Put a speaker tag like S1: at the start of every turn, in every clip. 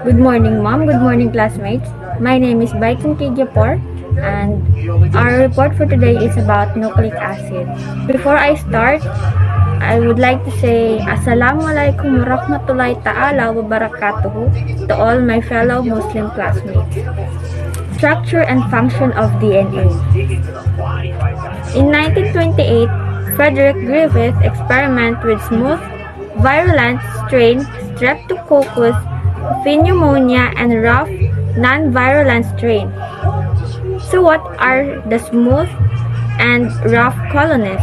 S1: Good morning, Mom. Good morning, classmates. My name is Baikin Kigyapor, and our report for today is about nucleic acid. Before I start, I would like to say Assalamualaikum warahmatullahi ta'ala wa barakatuhu to all my fellow Muslim classmates. Structure and function of DNA. In 1928, Frederick Griffith experimented with smooth, virulent strain Streptococcus pneumonia and rough, non-virulent strain. So what are the smooth and rough colonies?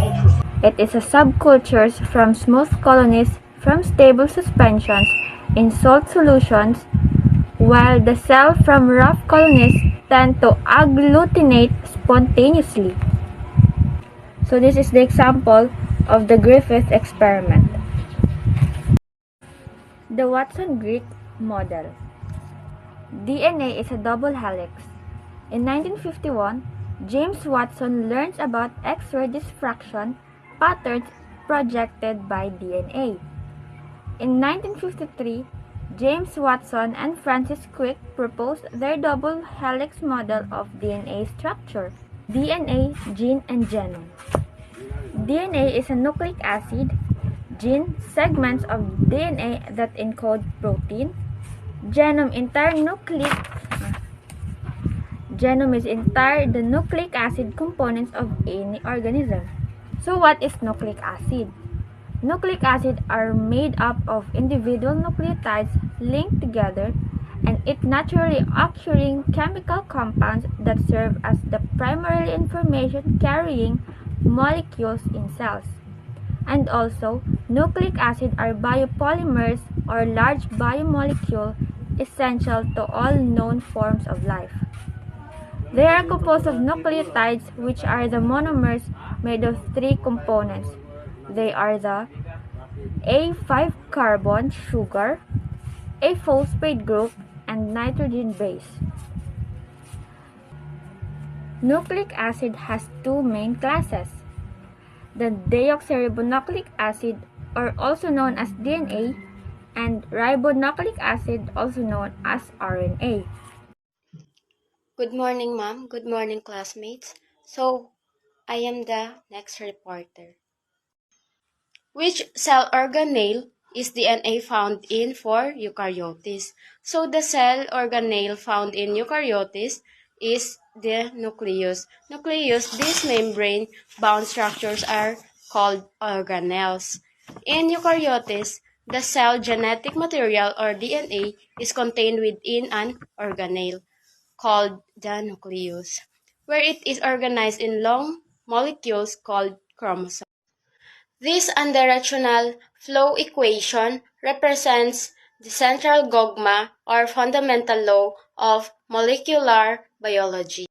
S1: It is a subcultures from smooth colonies from stable suspensions in salt solutions, while the cell from rough colonies tend to agglutinate spontaneously. So this is the example of the Griffith experiment. The Watson-Crick model. DNA is a double helix. In 1951, James Watson learns about X-ray diffraction patterns projected by DNA. In 1953, James Watson and Francis Crick proposed their double helix model of DNA structure. DNA, gene, and genome. DNA is a nucleic acid, gene, segments of DNA that encode protein, genome is entire the nucleic acid components of any organism. So what is nucleic acid? Nucleic acids are made up of individual nucleotides linked together, and it naturally occurring chemical compounds that serve as the primary information carrying molecules in cells. And also, nucleic acids are biopolymers or large biomolecules essential to all known forms of life. They are composed of nucleotides, which are the monomers made of three components. They are the A5 carbon sugar, a phosphate group, and nitrogen base. Nucleic acid has two main classes. The deoxyribonucleic acid, or also known as DNA, and ribonucleic acid, also known as RNA.
S2: Good morning, ma'am. Good morning, classmates. So, I am the next reporter. Which cell organelle is DNA found in for eukaryotes? So, the cell organelle found in eukaryotes is the nucleus. These membrane-bound structures are called organelles. In eukaryotes, the cell genetic material or DNA is contained within an organelle called the nucleus, where it is organized in long molecules called chromosomes. This unidirectional flow equation represents the central dogma or fundamental law of molecular biology.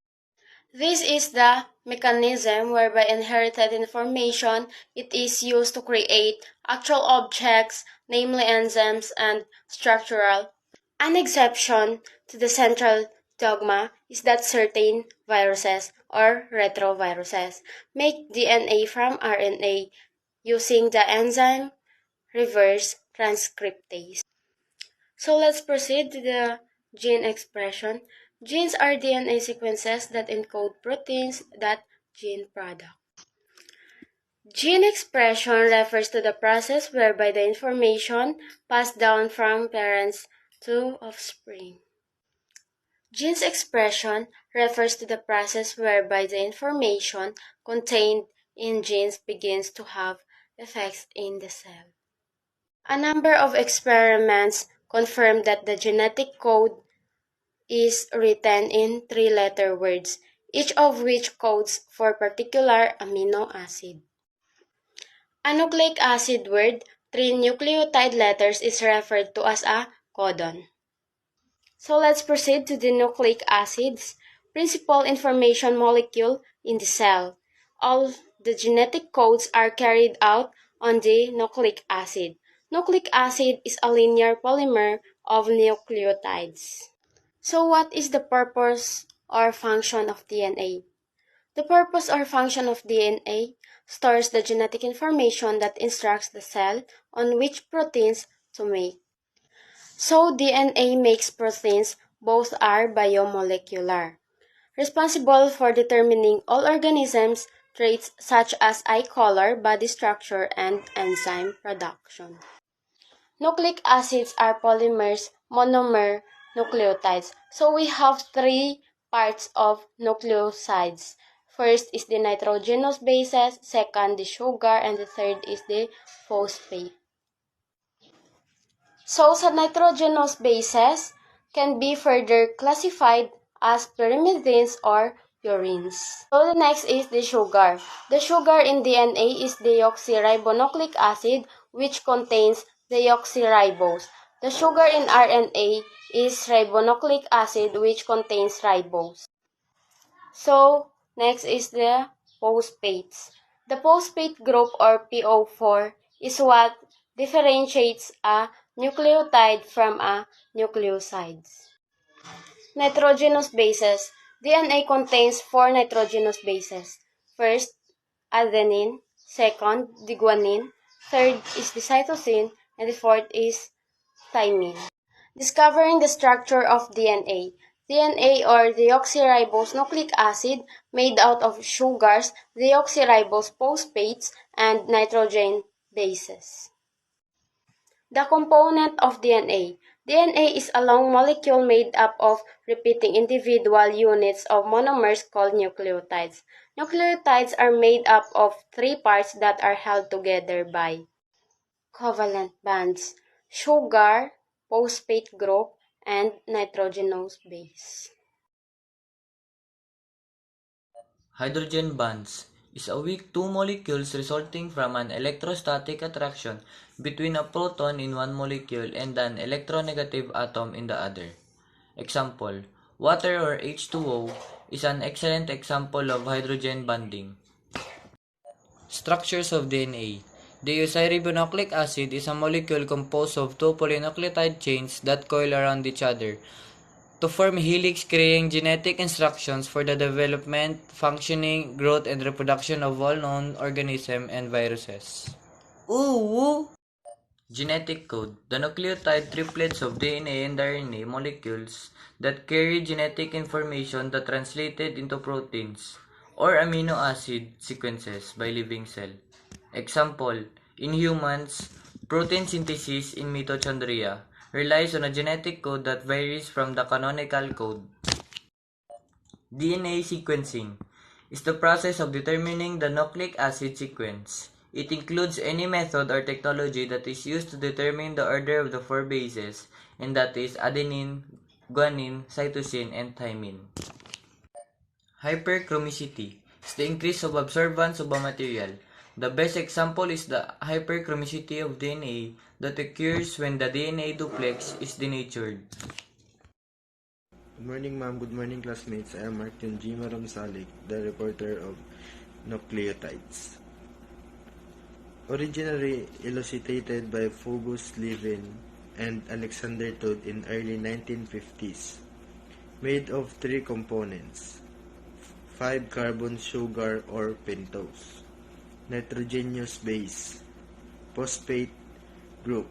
S2: This is the mechanism whereby inherited information it is used to create actual objects, namely enzymes and structural. An exception to the central dogma is that certain viruses or retroviruses make DNA from RNA using the enzyme reverse transcriptase. So let's proceed to the gene expression. Genes are DNA sequences that encode proteins that gene product. Gene expression refers to the process whereby the information passed down from parents to offspring. Genes expression refers to the process whereby the information contained in genes begins to have effects in the cell. A number of experiments confirm that the genetic code is written in three-letter words, each of which codes for particular amino acid. A nucleic acid word, three nucleotide letters, is referred to as a codon. So let's proceed to the nucleic acids, principal information molecule in the cell. All the genetic codes are carried out on the nucleic acid. Nucleic acid is a linear polymer of nucleotides. So what is the purpose or function of DNA? The purpose or function of DNA stores the genetic information that instructs the cell on which proteins to make. So DNA makes proteins, both are biomolecular, responsible for determining all organisms' traits such as eye color, body structure, and enzyme production. Nucleic acids are polymers, monomer, nucleotides. So we have three parts of nucleosides. First is the nitrogenous bases, second the sugar, and the third is the phosphate. So sa nitrogenous bases can be further classified as pyrimidines or purines. So the next is the sugar. The sugar in DNA is deoxyribonucleic acid, which contains deoxyribose. The sugar in RNA is ribonucleic acid, which contains ribose. So next is the phosphates. The phosphate group or PO4 is what differentiates a nucleotide from a nucleoside. Nitrogenous bases. DNA contains four nitrogenous bases. First, adenine. Second, the guanine. Third is the cytosine. And the fourth is thymine. Discovering the structure of DNA. DNA or deoxyribose nucleic acid made out of sugars, deoxyribose phosphates, and nitrogen bases. The component of DNA. DNA is a long molecule made up of repeating individual units of monomers called nucleotides. Nucleotides are made up of three parts that are held together by covalent bonds: sugar, phosphate group, and nitrogenous base.
S3: Hydrogen bonds is a weak two molecules resulting from an electrostatic attraction between a proton in one molecule and an electronegative atom in the other. Example: water or H2O is an excellent example of hydrogen bonding. Structures of DNA. Deoxyribonucleic acid is a molecule composed of two polynucleotide chains that coil around each other to form helix, carrying genetic instructions for the development, functioning, growth, and reproduction of all known organisms and viruses. Ooh! Genetic code. The nucleotide triplets of DNA and RNA molecules that carry genetic information that translated into proteins or amino acid sequences by living cell. Example: in humans, protein synthesis in mitochondria relies on a genetic code that varies from the canonical code. DNA sequencing is the process of determining the nucleic acid sequence. It includes any method or technology that is used to determine the order of the four bases, and that is adenine, guanine, cytosine, and thymine. Hyperchromicity is the increase of absorbance of a material. The best example is the hyperchromicity of DNA that occurs when the DNA duplex is denatured.
S4: Good morning, ma'am. Good morning, classmates. I am Martin G. Maramsalik, the reporter of nucleotides. Originally elucidated by Phobos Levin and Alexander Todd in early 1950s, made of three components: 5-carbon sugar or pentose, nitrogenous base, phosphate group.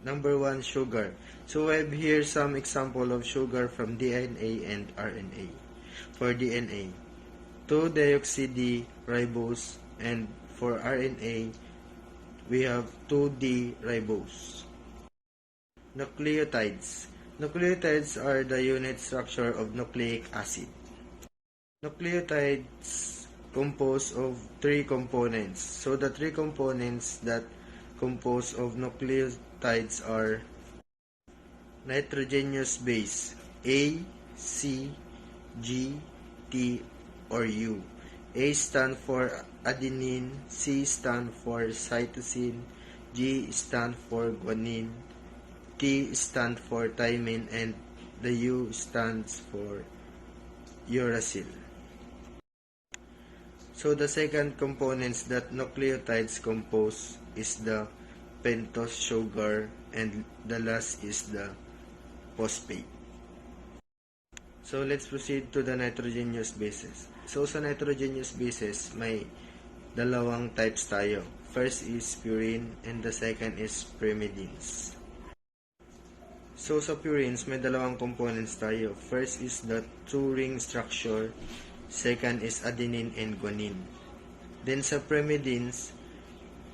S4: Number 1, sugar. So I have here some example of sugar from DNA and RNA. For DNA, 2-deoxyde-ribose, and for RNA, we have 2-D-ribose. Nucleotides. Nucleotides are the unit structure of nucleic acid. Nucleotides compose of three components. So the three components that compose of nucleotides are nitrogenous base A, C, G, T, or U. A stand for adenine, C stand for cytosine, G stand for guanine, T stand for thymine, and the U stands for uracil. So the second components that nucleotides compose is the pentose sugar, and the last is the phosphate. So let's proceed to the nitrogenous bases. So sa nitrogenous bases, may dalawang types tayo. First is purine and the second is pyrimidines. So sa purines, may dalawang components tayo. First is the two-ring structure. Second is adenine and guanine. Then sa pyrimidines,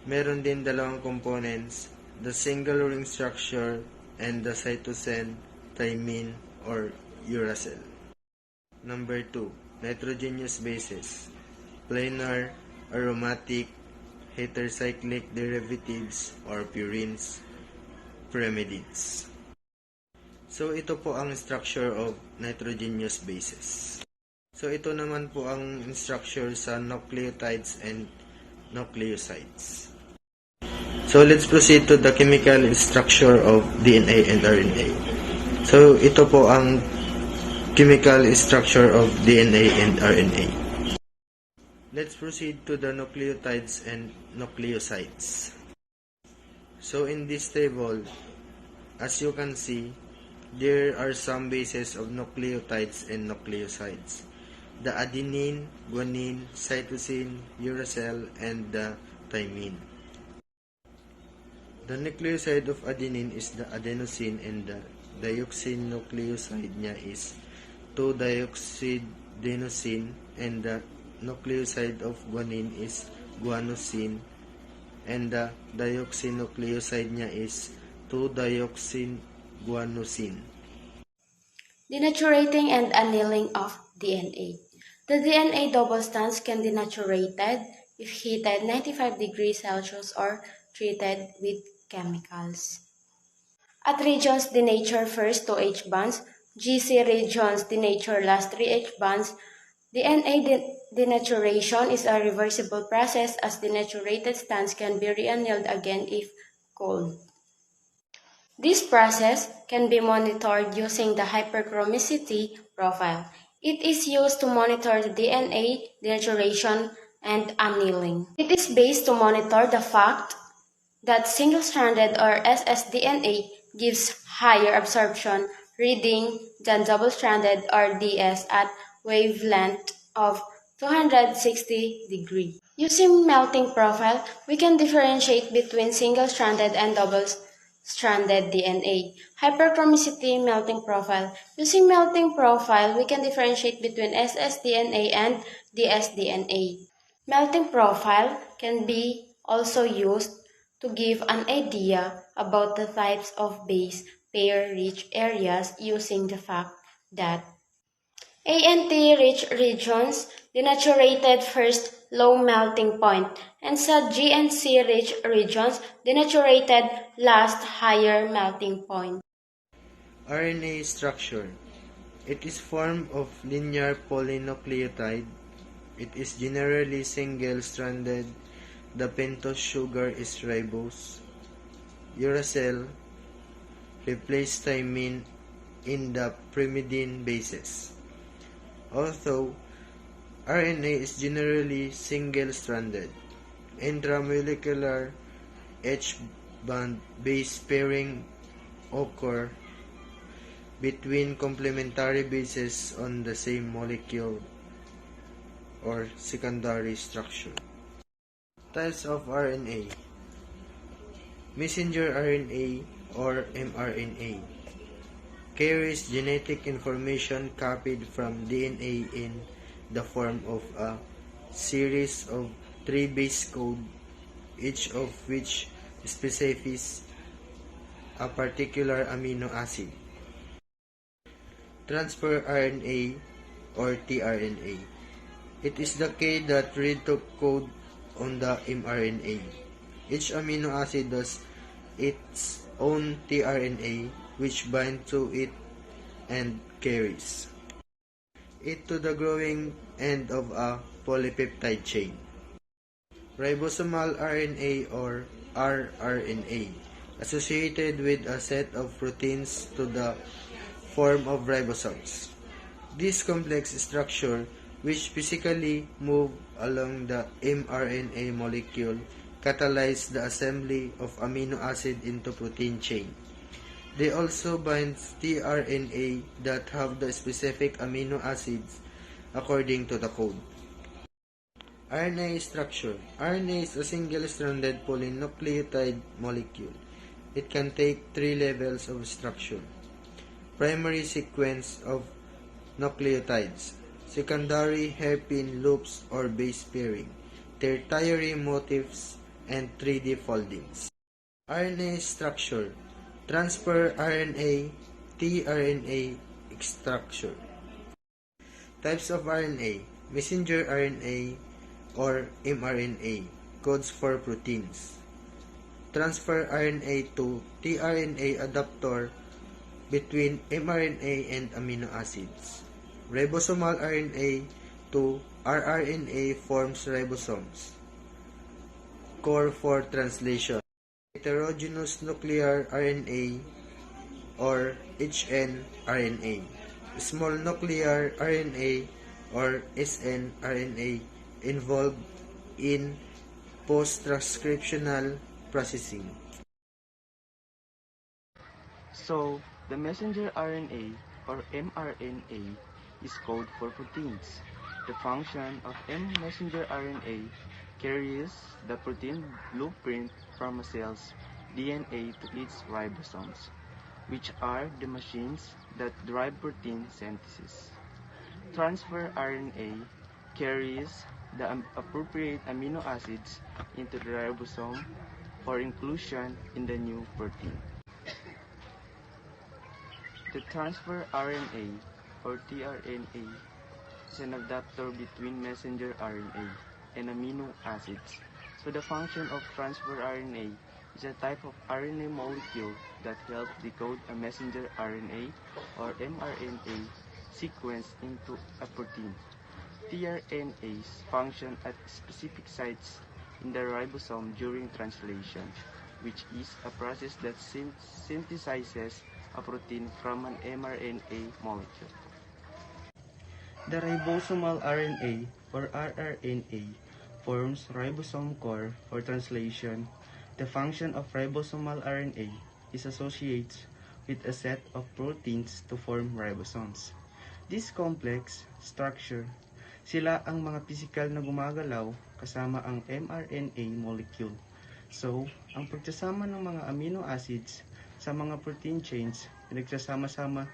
S4: meron din dalawang components, the single ring structure and the cytosine, thymine, or uracil. Number 2, nitrogenous bases, planar, aromatic, heterocyclic derivatives, or purines, pyrimidines. So ito po ang structure of nitrogenous bases. So ito naman po ang structure sa nucleotides and nucleosides. So let's proceed to the chemical structure of DNA and RNA. So ito po ang chemical structure of DNA and RNA. Let's proceed to the nucleotides and nucleosides. So in this table, as you can see, there are some bases of nucleotides and nucleosides. The adenine, guanine, cytosine, uracil, and the thymine. The nucleoside of adenine is the adenosine and the deoxynucleoside niya is 2-deoxydenosine and the nucleoside of guanine is guanosine and the deoxynucleoside niya is 2-deoxyguanosine.
S2: Denaturating and annealing of DNA. The DNA double strands can be denaturated if heated 95 degrees Celsius or treated with chemicals. At regions denature first 2 H bonds, GC regions denature last 3 H bonds. DNA denaturation is a reversible process as denaturated strands can be reannealed again if cold. This process can be monitored using the hyperchromicity profile. It is used to monitor the DNA denaturation and annealing. It is based to monitor the fact that single-stranded or ssDNA gives higher absorption reading than double-stranded or DS at wavelength of 260 degrees. Using melting profile, we can differentiate between single-stranded and double-stranded DNA. Hyperchromicity melting profile. Using melting profile, we can differentiate between ssDNA and dsDNA. Melting profile can be also used to give an idea about the types of base pair-rich areas using the fact that ANT-rich regions denaturated first low melting point and sa GNC-rich regions denaturated last higher melting point.
S4: RNA structure. It is formed of linear polynucleotide. It is generally single-stranded. The pentose sugar is ribose. Uracil replaces thymine in the pyrimidine bases. Although RNA is generally single-stranded, intramolecular H-band base pairing occur between complementary bases on the same molecule or secondary structure. Types of RNA. Messenger RNA or mRNA carries genetic information copied from DNA in the form of a series of 3 base code, each of which specifies a particular amino acid. Transfer RNA or tRNA. It is the K that read to code on the mRNA. Each amino acid has its own tRNA which bind to it and carries it to the growing end of a polypeptide chain. Ribosomal RNA or rRNA associated with a set of proteins to the form of ribosomes. This complex structure, which physically move along the mRNA molecule, catalyze the assembly of amino acid into protein chain. They also bind tRNA that have the specific amino acids according to the code. RNA structure. RNA is a single-stranded polynucleotide molecule. it can take three levels of structure. Primary sequence of nucleotides, secondary hairpin loops or base pairing, tertiary motifs, and 3D foldings. RNA structure, transfer RNA, tRNA structure. Types of RNA, messenger RNA or mRNA, codes for proteins. Transfer RNA to tRNA adapter between mRNA and amino acids. Ribosomal RNA to rRNA forms ribosomes. Core for translation. Heterogeneous nuclear RNA or hnRNA. Small nuclear RNA or snRNA involved in post-transcriptional processing.
S5: So, the messenger RNA or mRNA is code for proteins. The function of messenger RNA carries the protein blueprint from a cell's DNA to its ribosomes, which are the machines that drive protein synthesis. Transfer RNA carries the appropriate amino acids into the ribosome for inclusion in the new protein. The transfer RNA or tRNA is an adapter between messenger RNA and amino acids. So the function of transfer RNA is a type of RNA molecule that helps decode a messenger RNA or mRNA sequence into a protein. tRNAs function at specific sites in the ribosome during translation, which is a process that synthesizes a protein from an mRNA molecule. The ribosomal RNA or rRNA forms ribosome core for translation. The function of ribosomal RNA is associated with a set of proteins to form ribosomes. This complex structure, sila ang mga pisikal na gumagalaw kasama ang mRNA molecule. So, ang pagsasama ng mga amino acids sa mga protein chains, pinagsasama-sama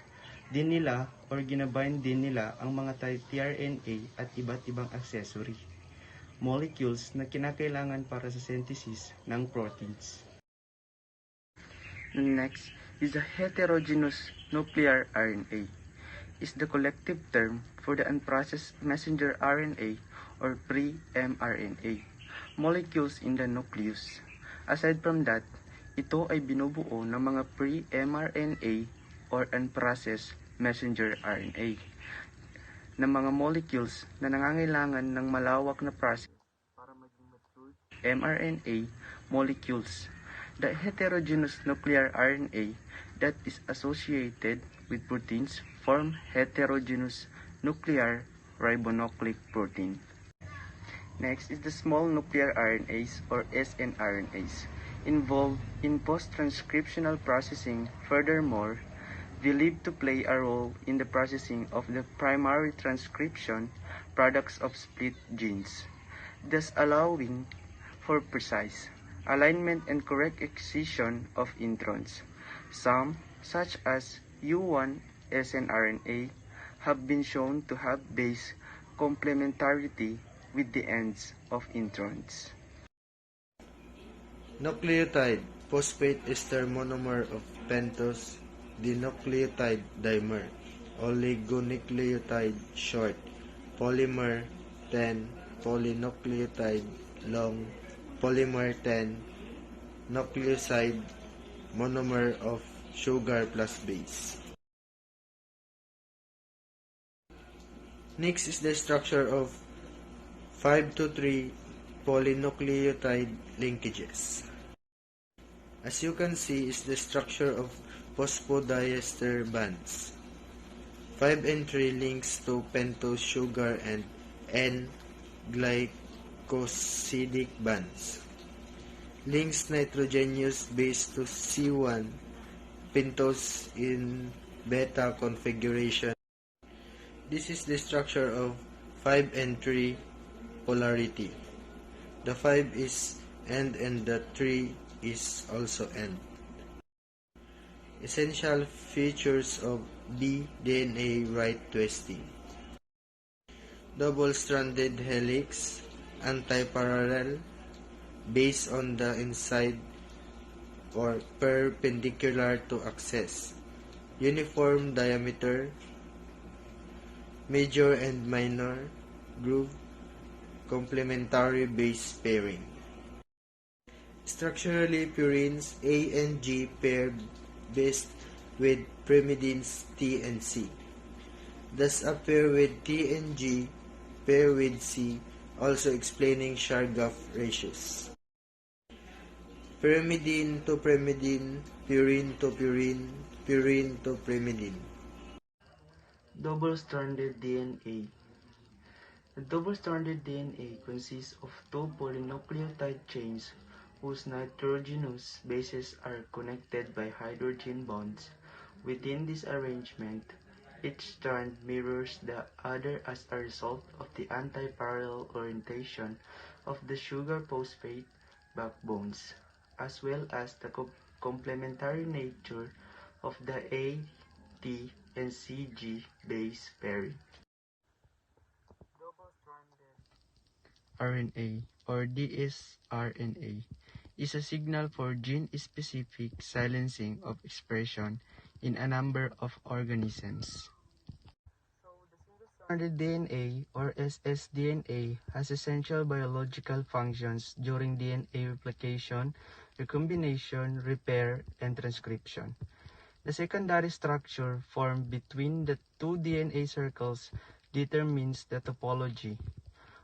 S5: din nila or ginabind din nila ang mga tRNA at iba't ibang accessory molecules na kinakailangan para sa synthesis ng proteins. Next is the heterogeneous nuclear RNA. Is the collective term for the unprocessed messenger RNA or pre-mRNA molecules in the nucleus. Aside from that, ito ay binubuo ng mga pre-mRNA or unprocessed messenger RNA na mga molecules na nangangailangan ng malawak na process para maging mature mRNA molecules. The heterogeneous nuclear RNA that is associated with proteins form heterogeneous nuclear ribonucleic protein. Next is the small nuclear RNAs or snRNAs involved in post-transcriptional processing. Furthermore, believed to play a role in the processing of the primary transcription products of split genes, thus allowing for precise alignment and correct excision of introns. Some, such as U1 snRNA, have been shown to have base complementarity with the ends of introns.
S4: Nucleotide, phosphate ester monomer of pentose, dinucleotide dimer, oligonucleotide short, polymer 10, polynucleotide long, polymer 10, nucleoside monomer of sugar plus base. Next is the structure of 5 to 3 polynucleotide linkages. As you can see is the structure of phosphodiester bonds. 5 and 3 links to pentose sugar and N-glycosidic bonds. Links nitrogenous base to C1 pentose in beta configuration. This is the structure of 5 and 3 polarity. The 5 is end and the 3 is also end. Essential features of D-DNA right twisting. Double-stranded helix, antiparallel, based on the inside or perpendicular to axis. Uniform diameter, major and minor groove, complementary base pairing. Structurally, purines A and G pair best with pyrimidines T and C. Thus, a pair with T and G pair with C, also explaining Chargaff ratios. Pyrimidine to pyrimidine, purine to purine, purine to pyrimidine.
S5: Double-stranded DNA. The double-stranded DNA consists of two polynucleotide chains whose nitrogenous bases are connected by hydrogen bonds. Within this arrangement, each strand mirrors the other as a result of the anti-parallel orientation of the sugar phosphate backbones, as well as the complementary nature of the A, T, and CG base pairing. RNA or dsRNA is a signal for gene-specific silencing of expression in a number of organisms. Stranded DNA or ssDNA has essential biological functions during DNA replication, recombination, repair, and transcription. The secondary structure formed between the two DNA circles determines the topology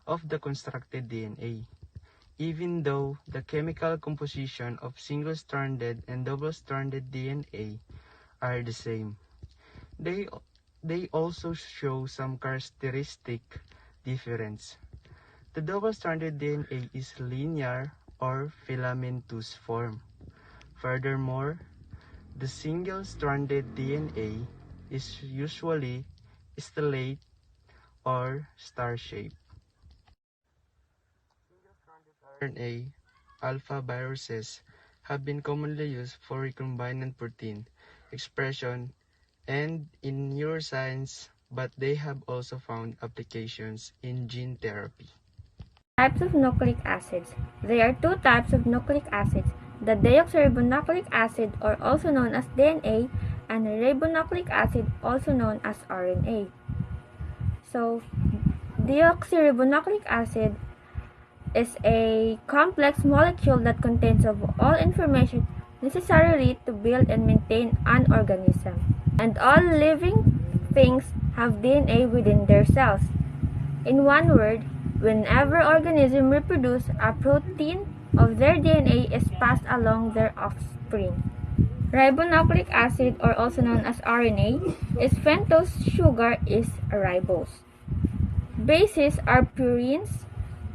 S5: of the constructed DNA. Even though the chemical composition of single-stranded and double-stranded DNA are the same, they also show some characteristic difference. The double-stranded DNA is linear or filamentous form. Furthermore, the single-stranded DNA is usually stellate or star-shaped. RNA alpha viruses have been commonly used for recombinant protein expression and in neuroscience, but they have also found applications in gene therapy.
S1: Types of nucleic acids. There are two types of nucleic acids, the deoxyribonucleic acid or also known as DNA and ribonucleic acid also known as RNA. So, deoxyribonucleic acid is a complex molecule that contains of all information necessary to build and maintain an organism. And all living things have DNA within their cells. In one word, whenever organisms reproduce, a protein of their DNA is passed along their offspring. Ribonucleic acid, or also known as RNA, is pentose sugar is ribose. Bases are purines,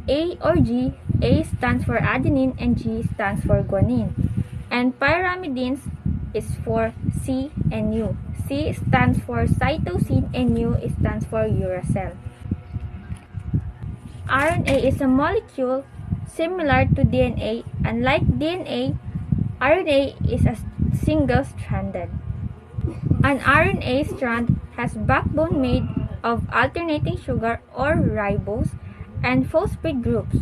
S1: A or G. A stands for adenine and G stands for guanine. And pyrimidines is for C and U. C stands for cytosine and U stands for uracil. RNA is a molecule similar to DNA. Unlike DNA, RNA is a single-stranded. An RNA strand has backbone made of alternating sugar or ribose and phosphate groups.